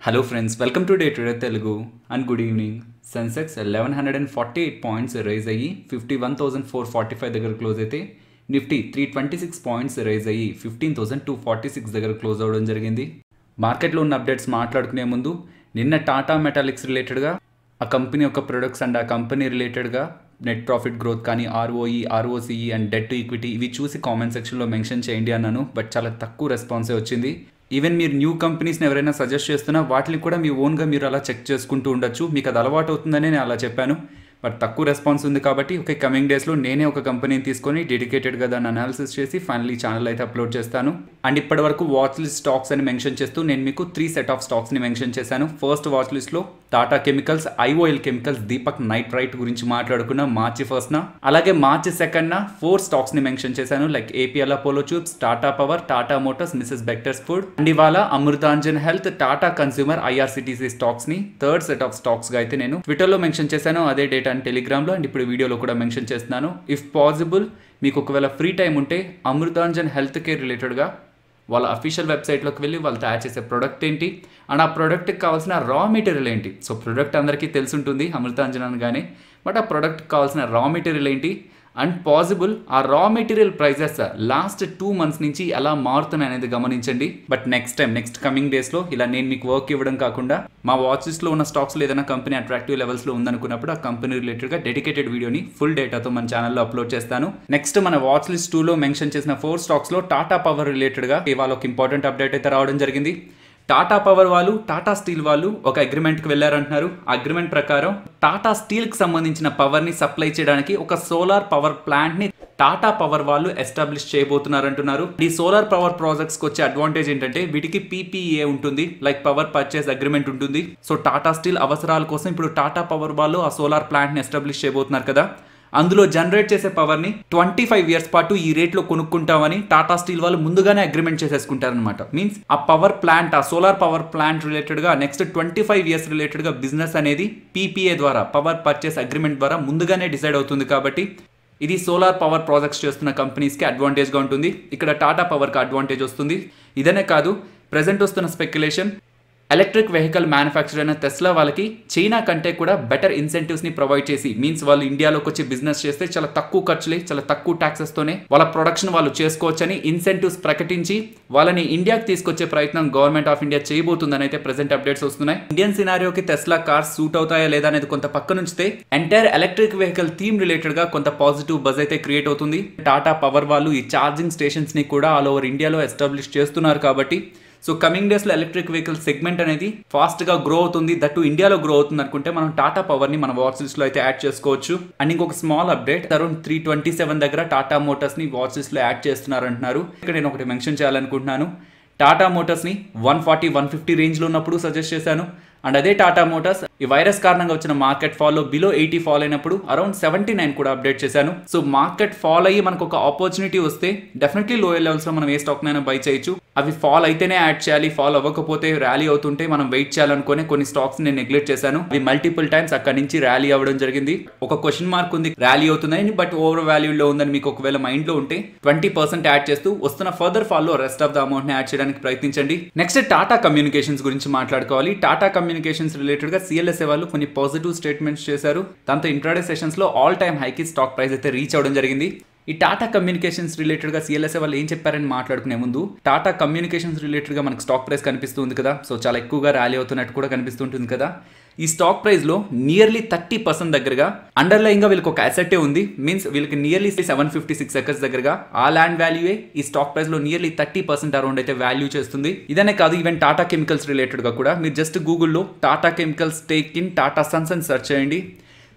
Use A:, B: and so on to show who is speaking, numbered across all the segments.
A: Hello friends, welcome to Day Trader Telugu and good evening. Sensex 1148 points rise అయ్యి 51,445 దగ్గర close అయితే Nifty 326 points rise అయ్యి 15,246 దగ్గర close అవ్వడం జరిగింది. మార్కెట్లో ఉన్న అప్డేట్స్ మాట్లాడుకునే ముందు నిన్న టాటా మెటాలిక్స్ రిలేటెడ్గా ఆ కంపెనీ యొక్క ప్రొడక్ట్స్ అండ్ ఆ కంపెనీ రిలేటెడ్గా నెట్ ప్రాఫిట్ గ్రోత్ కానీ ROE ROCE and debt to equity ఇవి చూసి కామెంట్ సెక్షన్లో మెన్షన్ చేయండి అన్నాను. బట్ చాలా తక్కువ రెస్పాన్సే వచ్చింది. ఈవెన్ మీరు న్యూ కంపెనీస్ని ఎవరైనా సజెస్ట్ చేస్తున్నా వాటిని కూడా మీ ఓన్గా మీరు అలా చెక్ చేసుకుంటూ ఉండొచ్చు. మీకు అది అలవాటు అవుతుందని నేను అలా చెప్పాను. బట్ తక్కువ రెస్పాన్స్ ఉంది కాబట్టి ఒక కమింగ్ డేస్లో నేనే ఒక కంపెనీని తీసుకొని డెడికేటెడ్గా దాన్ని అనాలిసిస్ చేసి ఫైనల్లీ ఛానల్ అయితే అప్లోడ్ చేస్తాను. అండ్ ఇప్పటి వరకు వాచ్ లిస్ట్ స్టాక్స్ అని మెన్షన్ చేస్తూ నేను మీకు 3 సెట్ ఆఫ్ స్టాక్స్ని మెన్షన్ చేశాను. ఫస్ట్ వాచ్ లిస్ట్లో Tata chemicals, IOL chemicals, Deepak nitrite గురించి మాట్లాడుకున్న మార్చి 1న, అలాగే మార్చి 2న 4 స్టాక్స్ని మెన్షన్ చేశాను. Like APL Apollo tubes, Tata power, Tata motors, Mrs Bectors food. And ఇవాళ Amrutanjan health, Tata consumer, IRCTC స్టాక్స్ని థర్డ్ సెట్ ఆఫ్ స్టాక్స్గా అయితే నేను ట్విట్టర్లో మెన్షన్ చేశాను. అదే డేటా అండ్ టెలిగ్రామ్లో అండ్ ఇప్పుడు వీడియోలో కూడా మెన్షన్ చేస్తున్నాను. ఇఫ్ పాసిబుల్ మీకు ఒకవేళ ఫ్రీ టైం ఉంటే అమృతాంజన్ హెల్త్ కేర్ రిలేటెడ్గా వాళ్ళ అఫీషియల్ వెబ్సైట్లోకి వెళ్ళి వాళ్ళు తయారు చేసే ప్రోడక్ట్ ఏంటి అండ్ ఆ ప్రోడక్ట్కి కావాల్సిన రా మెటీరియల్ ఏంటి. సో ప్రోడక్ట్ అందరికీ తెలిసి ఉంటుంది అమృతాంజన్ అనగానే, బట్ ఆ ప్రోడక్ట్కి కావాల్సిన రా మెటీరియల్ ఏంటి అండ్ పాసిబుల్ ఆ raw material prices last 2 months నుంచి ఎలా మారుతున్నాయి అనేది గమనించండి. బట్ నెక్స్ట్ కమింగ్ డేస్లో ఇలా నేను మీకు వర్క్ ఇవ్వడం కాకుండా మా వాచ్ లిస్ట్లో ఉన్న స్టాక్స్లో ఏదైనా కంపెనీ అట్రాక్టివ్ లెవెల్స్లో ఉందనుకున్నప్పుడు ఆ కంపెనీ రిలేటెడ్గా డెడికేటెడ్ వీడియోని ఫుల్ డేటాతో మన ఛానల్లో అప్లోడ్ చేస్తాను. నెక్స్ట్ మన వాచ్ లిస్ట్ 2లో మెన్షన్ చేసిన 4 స్టాక్స్లో టాటా పవర్ రిలేటెడ్గా ఇవాళ ఒక ఇంపార్టెంట్ అప్డేట్ అయితే రావడం జరిగింది. టాటా పవర్ వాళ్ళు, టాటా స్టీల్ వాళ్ళు ఒక అగ్రిమెంట్కి వెళ్ళారంటున్నారు. అగ్రిమెంట్ ప్రకారం టాటా స్టీల్కి సంబంధించిన పవర్ని సప్లై చేయడానికి ఒక సోలార్ పవర్ ప్లాంట్ని టాటా పవర్ వాళ్ళు ఎస్టాబ్లిష్ చేయబోతున్నారంటున్నారు. ఈ సోలార్ పవర్ ప్రాజెక్ట్స్కి వచ్చే అడ్వాంటేజ్ ఏంటంటే వీటికి పీపీఏ ఉంటుంది, లైక్ పవర్ పర్చేస్ అగ్రిమెంట్ ఉంటుంది. సో టాటా స్టీల్ అవసరాల కోసం ఇప్పుడు టాటా పవర్ వాళ్ళు ఆ సోలార్ ప్లాంట్ని ఎస్టాబ్లిష్ చేయబోతున్నారు కదా, అందులో జనరేట్ చేసే పవర్ని 25 years పాటు ఈ రేట్లో కొనుక్కుంటామని టాటా స్టీల్ వాళ్ళు ముందుగానే అగ్రిమెంట్ చేసేసుకుంటారనమాట. మీన్స్ ఆ పవర్ ప్లాంట్, ఆ సోలార్ పవర్ ప్లాంట్ రిలేటెడ్గా నెక్స్ట్ 25 years రిలేటెడ్గా బిజినెస్ అనేది పీపీఏ ద్వారా, పవర్ పర్చేస్ అగ్రిమెంట్ ద్వారా ముందుగానే డిసైడ్ అవుతుంది. కాబట్టి ఇది సోలార్ పవర్ ప్రాజెక్ట్స్ చేస్తున్న కంపెనీస్కి అడ్వాంటేజ్గా ఉంటుంది. ఇక్కడ టాటా పవర్కి అడ్వాంటేజ్ వస్తుంది. ఇదనే కాదు, ప్రజెంట్ వస్తున్న స్పెక్యులేషన్ ఎలక్ట్రిక్ వెహికల్ మ్యానుఫ్యాక్చర్ అయిన టెస్లా వాళ్ళకి చైనా కంటే కూడా బెటర్ ఇన్సెంటివ్స్ని ప్రొవైడ్ చేసి, మీన్స్ వాళ్ళు ఇండియాలోకి వచ్చి బిజినెస్ చేస్తే చాలా తక్కువ ఖర్చులే, చాలా తక్కువ ట్యాక్సెస్తోనే వాళ్ళ ప్రొడక్షన్ వాళ్ళు చేసుకోవచ్చని ఇన్సెంటివ్స్ ప్రకటించి వాళ్ళని ఇండియాకి తీసుకొచ్చే ప్రయత్నం గవర్నమెంట్ ఆఫ్ ఇండియా చేయబోతుందని అయితే ప్రెసెంట్ అప్డేట్స్ వస్తున్నాయి. ఇండియన్ సినారియోకి టెస్లా కార్స్ సూట్ అవుతాయా లేదా అనేది కొంత పక్క నుంచితే entire electric vehicle theme related గా కొంత పాజిటివ్ బజ్ అయితే క్రియేట్ అవుతుంది. టాటా పవర్ వాళ్ళు ఈ ఛార్జింగ్ స్టేషన్స్ ని కూడా ఆల్ ఓవర్ ఇండియాలో ఎస్టాబ్లిష్ చేస్తున్నారు. కాబట్టి సో కమింగ్ డేస్లో ఎలక్ట్రిక్ వెహికల్ సెగ్మెంట్ అనేది ఫాస్ట్గా గ్రో అవుతుంది, దట్టు ఇండియాలో గ్రో అవుతుంది అనుకుంటే మనం టాటా పవర్ని మన వాచ్ లిస్ట్లో అయితే యాడ్ చేసుకోవచ్చు. అండ్ ఇంకొక స్మాల్ అప్డేట్, అరౌండ్ 327 దగ్గర టాటా మోటార్స్ని వాచ్ లిస్ట్లో యాడ్ చేస్తున్నారు అంటున్నారు. ఇక్కడ నేను ఒకటి మెన్షన్ చేయాలనుకుంటున్నాను. టాటా మోటార్స్ని 140-150 రేంజ్లో ఉన్నప్పుడు సజెస్ట్ చేశాను. అండ్ అదే టాటా మోటార్స్ ఈ వైరస్ కారణంగా వచ్చిన మార్కెట్ ఫాల్లో బిలో 80 ఫాల్ అయినప్పుడు అరౌండ్ 79 కూడా అప్డేట్ చేశాను. సో మార్కెట్ ఫాల్ అయ్యి మనకు ఒక ఆపర్చునిటీ వస్తే డెఫినెట్లీ లోయర్ లెవెల్స్లో మనం ఏ స్టాక్ అయినా బై చేయొచ్చు. అవి ఫాల్ అయితేనే యాడ్ చేయాలి, ఫాల్ అవ్వకపోతే ర్యాలీ అవుతుంటే మనం వెయిట్ చేయాలనుకునే కొన్ని స్టాక్స్ నేను నెగ్లెక్ట్ చేశాను. అవి మల్టిపుల్ టైమ్స్ అక్కడి నుంచి ర్యాలీ అవ్వడం జరిగింది. ఒక క్వశ్చన్ మార్క్ ఉంది ర్యాలీ అవుతుందని, బట్ ఓవర్ వాల్యూలో ఉందని మీకు ఒకవేళ మైండ్లో ఉంటే 20% యాడ్ చేస్తూ వస్తున్న ఫర్దర్ ఫాల్లో రెస్ట్ ఆఫ్ ద అమౌంట్ని యాడ్ చేయడానికి ప్రయత్నించండి. నెక్స్ట్ టాటా కమ్యూనికేషన్స్ గురించి మాట్లాడుకోవాలి. టాటా కమ్యూనికేషన్స్ రిలేటెడ్గా సిఎల్ఎస్ఏ వాళ్ళు కొన్ని పాజిటివ్ స్టేట్మెంట్స్ చేశారు. దాంతో ఇంట్రాడే సెషన్స్లో ఆల్ టైమ్ హైకి స్టాక్ ప్రైస్ అయితే రీచ్ అవ్వడం జరిగింది. ఈ టాటా కమ్యూనికేషన్స్ రిలేటెడ్గా సిఎల్ఎస్ఏ వాళ్ళు ఏం చెప్పారని మాట్లాడుకునే ముందు, టాటా కమ్యూనికేషన్స్ రిలేటెడ్గా మనకు స్టాక్ ప్రైస్ కనిపిస్తుంది కదా, సో చాలా ఎక్కువగా ర్యాలీ అవుతున్నట్టు కూడా కనిపిస్తుంటుంది కదా. ఈ స్టాక్ ప్రైస్లో నియర్లీ 30% దగ్గరగా అండర్లైన్గా వీళ్ళకి ఒక అసెట్టే ఉంది. మీన్స్ వీళ్ళకి నియర్లీ 756 acres దగ్గరగా ఆ ల్యాండ్ వాల్యూయే ఈ స్టాక్ ప్రైస్లో నియర్లీ 30% అరౌండ్ అయితే వాల్యూ చేస్తుంది. ఇదనే కాదు, ఈవెన్ టాటా కెమికల్స్ రిలేటెడ్గా కూడా మీరు జస్ట్ గూగుల్లో Tata chemicals take in Tata Sons అని సెర్చ్ చేయండి.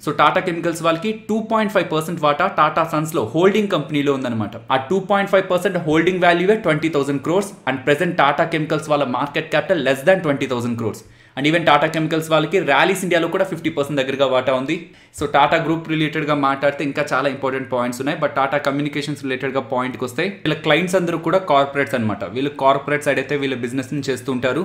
A: సో టాటా కెమికల్స్ వాళ్ళకి 2.5% వాటా టాటా సన్స్లో హోల్డింగ్ కంపెనీలో ఉందన్నమాట. ఆ 2.5% హోల్డింగ్ వాల్యూవే 20,000 crores. And present Tata chemicals వాళ్ళ market capital less than 20,000 crores. And even Tata chemicals వాళ్ళకి ర్యాలీస్ ఇండియాలో కూడా 50% దగ్గరగా వాటా ఉంది. సో టాటా గ్రూప్ రిలేటెడ్గా మాట్లాడితే ఇంకా చాలా ఇంపార్టెంట్ పాయింట్స్ ఉన్నాయి. బట్ టాటా కమ్యూనికేషన్స్ రిలేటెడ్గా పాయింట్కి వస్తే వీళ్ళ క్లయింట్స్ అందరూ కూడా కార్పొరేట్స్ అనమాట. వీళ్ళు కార్పొరేట్ సైడ్ అయితే వీళ్ళ బిజినెస్ని చేస్తుంటారు.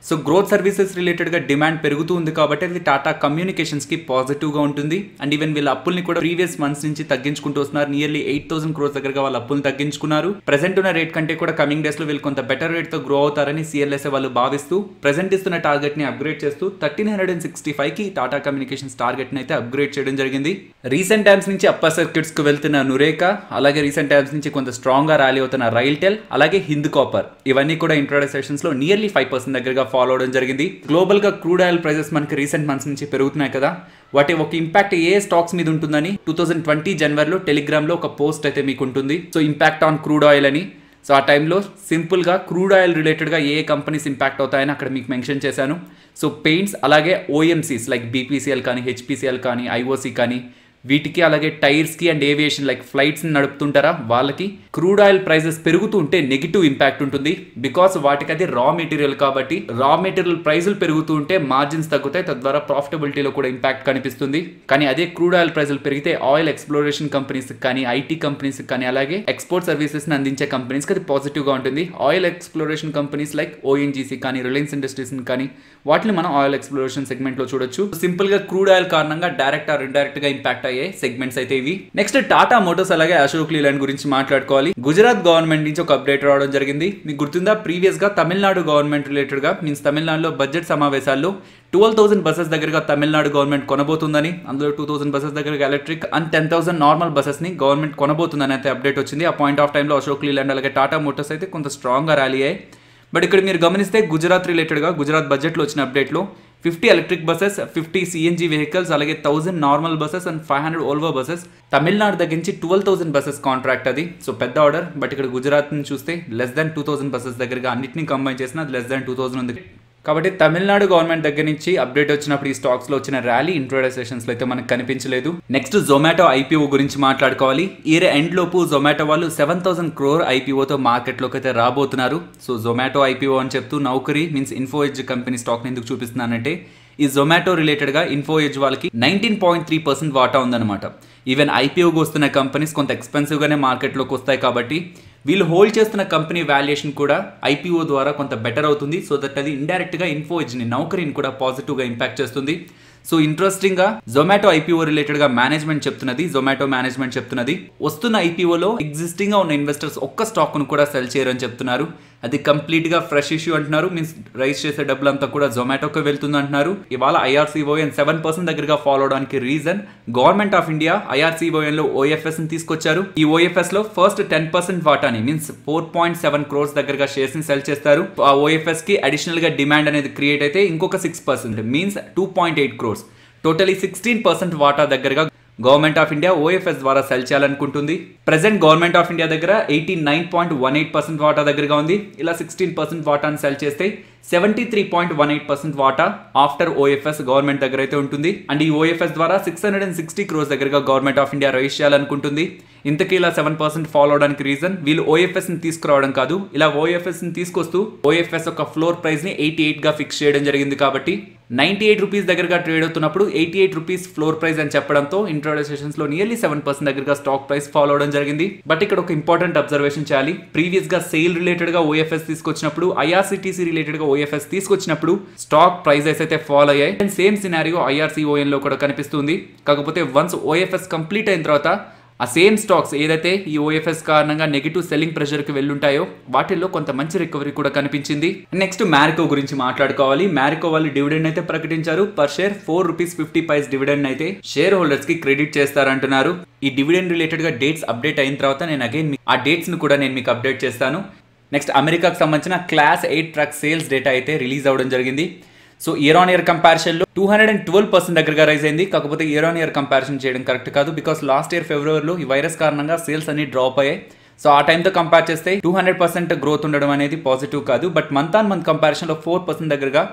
A: సో గ్రోత్ సర్వీసెస్ రిలేటెడ్గా డిమాండ్ పెరుగుతూ ఉంది కాబట్టి అది టాటా కమ్యూనికేషన్స్కి పాజిటివ్గా ఉంటుంది. అండ్ ఈవెన్ వీళ్ళ అప్పుల్ని కూడా ప్రీవియస్ మంత్స్ నుంచి తగ్గించుకుంటూ వస్తున్నారు. నియర్లీ 8,000 crores దగ్గరగా వాళ్ళ అప్పులను తగ్గించుకున్నారు. ప్రెసెంట్ ఉన్న రేట్ కంటే కూడా కమింగ్ డేస్లో వీళ్ళు కొంత బెటర్ రేట్తో గ్రో అవుతారని CLSA వాళ్ళు భావిస్తూ ప్రెసెంట్ ఇస్తున్న టార్గెట్ని అప్గ్రేడ్ చేస్తూ 1365కి టాటా కమ్యూనికేషన్స్ టార్గెట్ని అయితే అప్గ్రేడ్ చేయడం జరిగింది. రీసెంట్ టైమ్స్ నుంచి అప్పర్ సర్క్యూట్స్కి వెళ్తున్న నురేకా, అలాగే రీసెంట్ టైమ్స్ నుంచి కొంత స్ట్రాంగ్గా ర్యాలీ అవుతున్న రైల్టెల్, అలాగే హింద్ కాపర్ ఇవన్నీ కూడా ఇంట్రాడే సెషన్స్లో నియర్లీ 5% దగ్గరగా ఫాలో అవడం జరిగింది. గ్లోబల్ గా క్రూడ్ ఆయిల్ ప్రైసెస్ మనకి రీసెంట్ మంత్స్ నుంచి పెరుగుతున్నాయి కదా, వాటి ఒక ఇంపాక్ట్ ఏ స్టాక్స్ మీద ఉంటుందని 2020 జనవరిలో టెలిగ్రామ్ లో ఒక పోస్ట్ అయితే మీకు ఉంటుంది. So impact on crude oil అని. సో ఆ టైంలో సింపుల్ గా క్రూడ్ ఆయిల్ రిలేటెడ్ గా ఏ కంపెనీస్ ఇంపాక్ట్ అవుతాయని అక్కడ మీకు మెన్షన్ చేశాను. సో పెయింట్స్, అలాగే OMCs లైక్ BPCL కానీ, HPCL కానీ, IOC కానీ, వీటికి అలాగే టైర్స్కి అండ్ ఏవియేషన్ లైక్ ఫ్లైట్స్ని నడుపుతుంటారా వాళ్ళకి క్రూడ్ ఆయిల్ ప్రైసెస్ పెరుగుతూ ఉంటే నెగిటివ్ ఇంపాక్ట్ ఉంటుంది. బికాస్ వాటికి అది రా మెటీరియల్ కాబట్టి రా మెటీరియల్ ప్రైజులు పెరుగుతూ ఉంటే మార్జిన్స్ తగ్గుతాయి, తద్వారా ప్రాఫిటబిలిటీలో కూడా ఇంపాక్ట్ కనిపిస్తుంది. కానీ అదే క్రూడ్ ఆయిల్ ప్రైజులు పెరిగితే ఆయిల్ ఎక్స్ప్లోరేషన్ కంపెనీస్ కానీ, IT కంపెనీస్ కానీ, అలాగే ఎక్స్పోర్ట్ సర్వీసెస్ని అందించే కంపెనీస్కి అది పాజిటివ్గా ఉంటుంది. Oil exploration companies like ONGC కానీ, రిలయన్స్ ఇండస్ట్రీస్ కానీ వాటిని మనం ఆయిల్ ఎక్స్ప్లోరేషన్ సెగ్మెంట్లో చూడొచ్చు. సింపుల్ గా క్రూడ్ ఆయిల్ కారణంగా డైరెక్ట్ ఆర్ ఇండైరెక్ట్ గా ఇంపాక్ట్ అయ్యే సెగ్మెంట్స్ అయితే ఇవి. నెక్స్ట్ టాటా మోటార్స్ అలాగే అశోక్ లీలాండ్ గురించి మాట్లాడుకోవాలి. గుజరాత్ గవర్నమెంట్ నుంచి ఒక అప్డేట్ రావడం జరిగింది. మీకు గుర్తుందా, ప్రీవియస్ గా తమిళనాడు గవర్నమెంట్ రిలేటెడ్ గా మీన్స్ తమిళనాడులో బడ్జెట్ సమావేశాల్లో 12,000 బసెస్ దగ్గరగా తమిళనాడు గవర్నమెంట్ కొనబోతుందని, అందులో 2,000 బసెస్ దగ్గరగా ఎలక్ట్రిక్ అండ్ 10,000 నార్మల్ బసెస్ ని గవర్నమెంట్ కొనబోతుందని అయితే అప్డేట్ వచ్చింది. ఆ పాయింట్ ఆఫ్ టైంలో అశోక్ లీలాండ్ అలాగే టాటా మోటార్స్ అయితే కొంత స్ట్రాంగ్ గా ర్యాలీ అయ్యాయి. బట్ ఇక్కడ మీరు గమనిస్తే గుజరాత్ రిలేటెడ్గా గుజరాత్ బడ్జెట్లో వచ్చిన అప్డేట్లో 50 ఎలక్ట్రిక్ బసెస్, 50 CNG వెహికల్స్, అలాగే 1000 normal buses and 500 Volvo buses Tamil Nadu దగ్గర నుంచి 12,000 బసెస్ కాంట్రాక్ట్ అది. సో పెద్ద ఆర్డర్. బట్ ఇక్కడ గుజరాత్ నుంచి చూస్తే లెస్ దాన్ 2,000 బసెస్ దగ్గరగా అన్నింటినీ కంబైన్ చేసిన అది లెస్ దాన్ 2,000 ఉంది. కాబట్టి తమిళనాడు గవర్నమెంట్ దగ్గర నుంచి అప్డేట్ వచ్చినప్పుడు ఈ స్టాక్స్ లో వచ్చిన ర్యాలీ ఇంట్రోడే సెషన్స్ లో అయితే మనకు కనిపించలేదు. నెక్స్ట్ జొమాటో IPO గురించి మాట్లాడుకోవాలి. ఇయర్ ఎండ్ లోపు జొమాటో వాళ్ళు 7,000 crore IPOతో మార్కెట్ లోకి అయితే రాబోతున్నారు. సో జొమాటో IPO అని చెప్తూ Naukri means info edge company stock ఎందుకు చూపిస్తున్నానంటే ఈ జొమాటో రిలేటెడ్ గా ఇన్ఫో ఎడ్జ్ వాళ్ళకి 19.3% వాటా ఉందన్నమాట. ఈవెన్ IPOకి వస్తున్న కంపెనీస్ కొంత ఎక్స్పెన్సివ్ గానే మార్కెట్ లోకి వస్తాయి కాబట్టి వీళ్ళు హోల్డ్ చేస్తున్న కంపెనీ వాల్యుయేషన్ కూడా IPO ద్వారా కొంత బెటర్ అవుతుంది. సో దట్ అది ఇండైరెక్ట్ గా ఇన్ఫో ఎడ్జ్ ని నౌకరీని కూడా పాజిటివ్ గా ఇంపాక్ట్ చేస్తుంది. సో ఇంట్రెస్టింగ్ గా జొమాటో IPO రిలేటెడ్ గా మేనేజ్మెంట్ చెప్తున్నది, జొమాటో మేనేజ్మెంట్ చెప్తున్నది వస్తున్న IPOలో ఎగ్జిస్టింగ్ గా ఉన్న ఇన్వెస్టర్స్ ఒక్క స్టాక్ ను కూడా సెల్ చేయరని చెప్తున్నారు. అది కంప్లీట్ గా ఫ్రెష్ ఇష్యూ అంటున్నారు. మీన్స్ రైజ్ చేసే డబ్బులంతా కూడా జొమాటోకి వెళ్తుంది అంటున్నారు. ఇవాళ IRCON 7% దగ్గరగా ఫాలో అవడానికి reason government of India IRCON లో OFS ని తీసుకొచ్చారు. ఈ OFS లో ఫస్ట్ 10% వాటాని మీన్స్ 4.7 crores దగ్గరగా షేర్స్ ని సెల్ చేస్తారు. ఆ OFS కి అడిషనల్ గా డిమాండ్ అనేది క్రియేట్ అయితే ఇంకొక 6% మీన్స్ 2.8 crores టోటలీ 16% వాటా దగ్గరగా గవర్నమెంట్ ఆఫ్ ఇండియా OFS ద్వారా సెల్ చేయాలనుకుంటుంది. ప్రెసెంట్ గవర్నమెంట్ ఆఫ్ ఇండియా దగ్గర 89.18% వాటా దగ్గరగా ఉంది. ఇలా 16% వాటాను సెల్ చేస్తే 73.18% వాటా ఆఫ్టర్ OFS గవర్నమెంట్ దగ్గర అయితే ఉంటుంది. అండ్ ఈ OFS ద్వారా 660 crores దగ్గరగా గవర్నమెంట్ ఆఫ్ ఇండియా రైజ్ చేయాలనుకుంటుంది. ఇంతకీ ఇలా 7% ఫాలో అవడానికి రీజన్ వీళ్ళు OFS ని తీసుకురావడం కాదు, ఇలా OFS ని తీసుకొస్తూ OFS ఒక ఫ్లోర్ ప్రైస్ ని 88 గా ఫిక్స్ చేయడం జరిగింది. కాబట్టి 98 రూపీస్ దగ్గరగా ట్రేడ్ అవుతున్నప్పుడు 88 రూపీస్ ఫ్లోర్ ప్రైస్ అని చెప్పడంతో ఇంట్రాడే సెషన్స్ లో నియర్లీ 7% దగ్గరగా స్టాక్ ప్రైస్ ఫాలో అవడం జరిగింది. బట్ ఇక్కడ ఒక ఇంపార్టెంట్ అబ్జర్వేషన్ చేయాలి. ప్రీవియస్ గా సేల్ రిలేటెడ్ గా OFS తీసుకొచ్చినప్పుడు, IRCTC రిలేటెడ్ గా OFS తీసుకొచ్చినప్పుడు స్టాక్ ప్రైజెస్ అయితే ఫాలో అయ్యాయి. అండ్ సేమ్ సినారియో IRCON లో కూడా కనిపిస్తుంది. కాకపోతే వన్స్ OFS కంప్లీట్ అయిన తర్వాత ఆ సేమ్ స్టాక్స్ ఏదైతే ఈ OFS కారణంగా నెగిటివ్ సెల్లింగ్ ప్రెషర్ కి వెళ్ళుంటాయో వాటిల్లో కొంత మంచి రికవరీ కూడా కనిపించింది. నెక్స్ట్ మ్యారికో గురించి మాట్లాడుకోవాలి. మ్యారికో వాళ్ళు డివిడెండ్ అయితే ప్రకటించారు. Per share 4 rupees 50 paise dividend అయితే షేర్ హోల్డర్స్ కి క్రెడిట్ చేస్తారంటున్నారు. ఈ డివిడెండ్ రిలేటెడ్ గా డేట్స్ అప్డేట్ అయిన తర్వాత నేను అగైన్ ఆ డేట్స్ ను కూడా నేను మీకు అప్డేట్ చేస్తాను. నెక్స్ట్ అమెరికాకు సంబంధించిన క్లాస్ 8 ట్రక్ సేల్స్ డేటా అయితే రిలీజ్ అవ్వడం జరిగింది. సో ఇయర్ ఆన్ ఇయర్ కంపారిజన్లో 212% దగ్గరగా రైజ్ అయింది. కాకపోతే ఇయర్ ఆన్ ఇయర్ కంపారిజన్ చేయడం కరెక్ట్ కాదు. బికాస్ లాస్ట్ ఇయర్ ఫిబ్రవరిలో ఈ వైరస్ కారణంగా సేల్స్ అన్ని డ్రాప్ అయ్యాయి. సో ఆ టైంతో కంపేర్ చేస్తే 200% గ్రోత్ ఉండడం అనేది పాజిటివ్ కాదు. బట్ మంత్ ఆన్ మంత్ కంపారిజన్లో 4% దగ్గరగా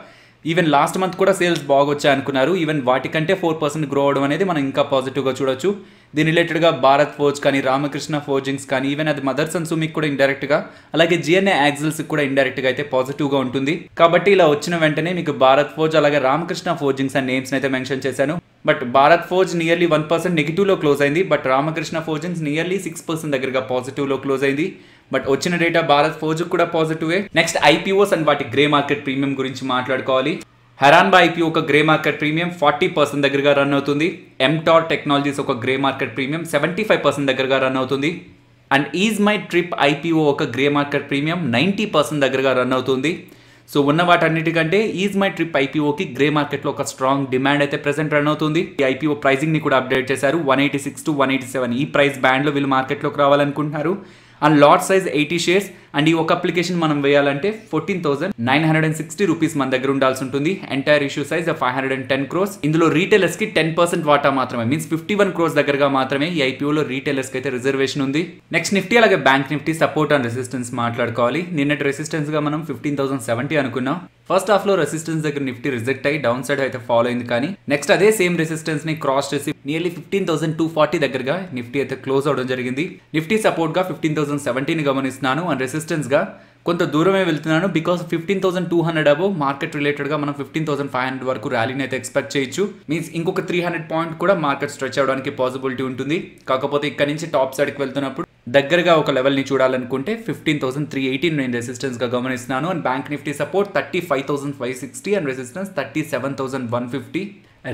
A: ఈవెన్ లాస్ట్ మంత్ కూడా సేల్స్ బాగొచ్చాయి అనుకున్నారు. ఈవెన్ వాటికంటే 4% గ్రో అవడం అనేది మనం ఇంకా పాజిటివ్గా చూడొచ్చు. దీని రిలేటెడ్గా భారత్ ఫోర్జ్ కానీ, రామకృష్ణ ఫోర్జింగ్స్ కానీ, ఈవెన్ అది మదర్స్ అండ్ సుమిక్ కూడా ఇండైరెక్ట్గా, అలాగే GNA యాక్సిల్స్ కూడా ఇండైరెక్ట్గా అయితే పాజిటివ్గా ఉంటుంది. కాబట్టి ఇలా వచ్చిన వెంటనే మీకు భారత్ ఫోర్జ్ అలాగే రామకృష్ణ ఫోర్జింగ్స్ అండ్ నేమ్స్ అయితే మెన్షన్ చేశాను. బట్ భారత్ ఫోర్జ్ నియర్లీ 1% నెగిటివ్లో క్లోజ్ అయింది. బట్ రామకృష్ణ ఫోర్జింగ్స్ నియర్లీ 6% దగ్గరగా పాజిటివ్లో క్లోజ్ అయింది. బట్ వచ్చిన డేటా భారత్ ఫోర్జ్ కూడా పాజిటివే. నెక్స్ట్ ఐపీఓస్ అండ్ వాటి గ్రే మార్కెట్ ప్రీమియం గురించి మాట్లాడుకోవాలి. హెరాన్బా ఐపీఓ ఒక గ్రే మార్కెట్ ప్రీమియం 40% దగ్గరగా రన్ అవుతుంది. ఎంటార్ టెక్నాలజీస్ ఒక గ్రే మార్కెట్ ప్రీమియం 75% దగ్గరగా రన్ అవుతుంది. And ease my trip IPO ఒక గ్రే మార్కెట్ ప్రీమియం 90% దగ్గరగా రన్ అవుతుంది. సో ఉన్న వాటన్నిటికంటే ఈజ్ మై ట్రిప్ ఐపీఓకి గ్రే మార్కెట్లో ఒక స్ట్రాంగ్ డిమాండ్ అయితే ప్రెసెంట్ రన్ అవుతుంది. ఈ ఐపీఓ ప్రైజింగ్ని కూడా అప్డేట్ చేశారు. 186 to 187 ఈ ప్రైస్ బ్యాండ్లో వీళ్ళు మార్కెట్లోకి రావాలనుకుంటున్నారు. And lot size 80 shares. And ఈ ఒక అప్లికేషన్ మనం వేయాలంటే 14,960 రూపీస్ మన దగ్గర ఉండాల్సి ఉంటుంది. Entire issue size 510 crores. ఇందులో రీటైలర్స్ కి 10% వాటా మాత్రమే, మీన్స్ 51 crores దగ్గరగా మాత్రమే ఈ ఐపీఓలో రీటైలర్స్ కి అయితే రిజర్వేషన్ ఉంది. నెక్స్ట్ నిఫ్టీ అలాగే bank nifty support and resistance మాట్లాడుకోవాలి. నిన్నటి రెసిస్టెన్స్ గా మనం 15,070 అనుకున్నాం. ఫస్ట్ హాఫ్ లో రెసిస్టెన్స్ దగ్గర నిఫ్టీ రిజెక్ట్ అయ్యి డౌన్ సైడ్ అయితే ఫాలో అయింది. కానీ నెక్స్ట్ అదే సేమ్ రెసిస్టెన్స్ ని క్రాస్ చేసి నియర్లీ 15,240 దగ్గరగా నిఫ్టీ అయితే క్లోజ్ అవడం జరిగింది. నిఫ్టీ సపోర్ట్ గా 15,070 ని గమనిస్తున్నాను. అండ్ రెసిస్టెన్స్ గా కొంత దూరమే వెళ్తున్నాను. బికాస్ 15,200 అబో మార్కెట్ రిలేటెడ్ గా మనం 15,500 వరకు ర్యాలీని అయితే ఎక్స్పెక్ట్ చేయొచ్చు. మీన్స్ ఇంకొక 300 పాయింట్ కూడా మార్కెట్ స్ట్రెచ్ అవడానికి పాసిబిలిటీ ఉంటుంది. కాకపోతే ఇక్కడ నుంచి టాప్ సైడ్కి వెళ్తున్నప్పుడు దగ్గరగా ఒక లెవెల్ ని చూడాలనుకుంటే 15,380 నేను రెసిస్టెన్స్ గా గమనిస్తున్నాను. And bank nifty support 35,560 and resistance 37,150.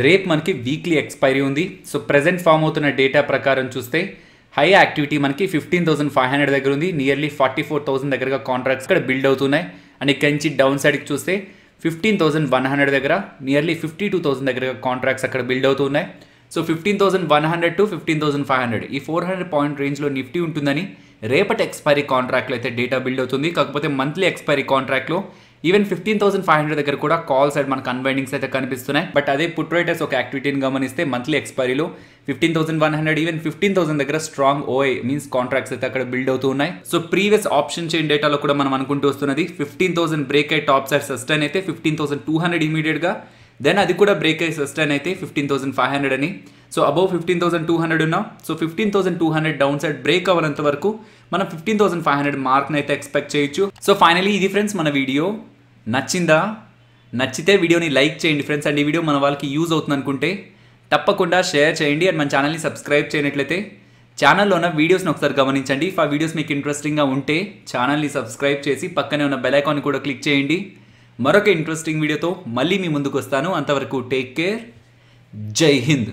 A: రేపు మనకి వీక్లీ ఎక్స్పైరీ ఉంది. సో ప్రెసెంట్ ఫామ్ అవుతున్న డేటా ప్రకారం చూస్తే హై యాక్టివిటీ మనకి 15,500 దగ్గర ఉంది. నియర్లీ 44,000 దగ్గరగా కాంట్రాక్ట్స్ ఇక్కడ బిల్డ్ అవుతున్నాయి. అండ్ ఇక్కడ నుంచి డౌన్ సైడ్కి చూస్తే 15,100 దగ్గర నియర్లీ 52,000 దగ్గరగా కాంట్రాక్ట్స్ అక్కడ బిల్డ్ అవుతున్నాయి. సో 15,100 to 15,500 ఈ 400 పాయింట్ రేంజ్లో నిఫ్టీ ఉంటుందని రేపటి ఎక్స్పైరీ కాంట్రాక్ట్లో అయితే డేటా బిల్డ్ అవుతుంది. కాకపోతే మంత్లీ ఎక్స్పైరీ కాంట్రాక్ట్లో ఈవెన్ 15,500 దగ్గర కూడా కాల్ సైడ్ మనకు అన్వైండింగ్స్ అయితే కనిపిస్తున్నాయి. బట్ అదే పుట్ రైటర్స్ ఒక యాక్టివిటీని గమనిస్తే మంత్లీ ఎక్స్పైరీలో 15,100 ఈవెన్ 15,000 దగ్గర స్ట్రాంగ్ ఓఐ మీన్స్ కాంట్రాక్ట్స్ అయితే అక్కడ బిల్డ్ అవుతూ ఉన్నాయి. సో ప్రీవియస్ ఆప్షన్ చైన్ డేటాలో కూడా మనం అనుకుంటూ వస్తున్నది 15,000 బ్రేక్ అయ్యి టాప్ సైడ్ సస్టైన్ అయితే 15,200 ఇమీడియట్గా, దెన్ అది కూడా బ్రేక్ అయ్యి సస్టైన్ అయితే 15,500 అని. సో అబౌవ్ 15,200 ఉన్నాం. సో 15,200 డౌన్ సైడ్ బ్రేక్ అవ్వనంత వరకు మనం 15,500 మార్క్ని అయితే ఎక్స్పెక్ట్ చేయొచ్చు. సో ఫైనలీ ఇది ఫ్రెండ్స్ మన వీడియో. నచ్చిందా? నచ్చితే వీడియోని లైక్ చేయండి ఫ్రెండ్స్. అండ్ ఈ వీడియో మన వాళ్ళకి యూజ్ అవుతుంది అనుకుంటే తప్పకుండా షేర్ చేయండి. అండ్ మన ఛానల్ని సబ్స్క్రైబ్ చేయనట్లయితే ఛానల్లో ఉన్న వీడియోస్ని ఒకసారి గమనించండి. ఆ వీడియోస్ మీకు ఇంట్రెస్టింగ్గా ఉంటే ఛానల్ని సబ్స్క్రైబ్ చేసి పక్కనే ఉన్న బెల్ ఐకాన్ కూడా క్లిక్ చేయండి. మరొక ఇంట్రెస్టింగ్ వీడియోతో మళ్ళీ మీ ముందుకు వస్తాను. అంతవరకు టేక్ కేర్. జై హింద్.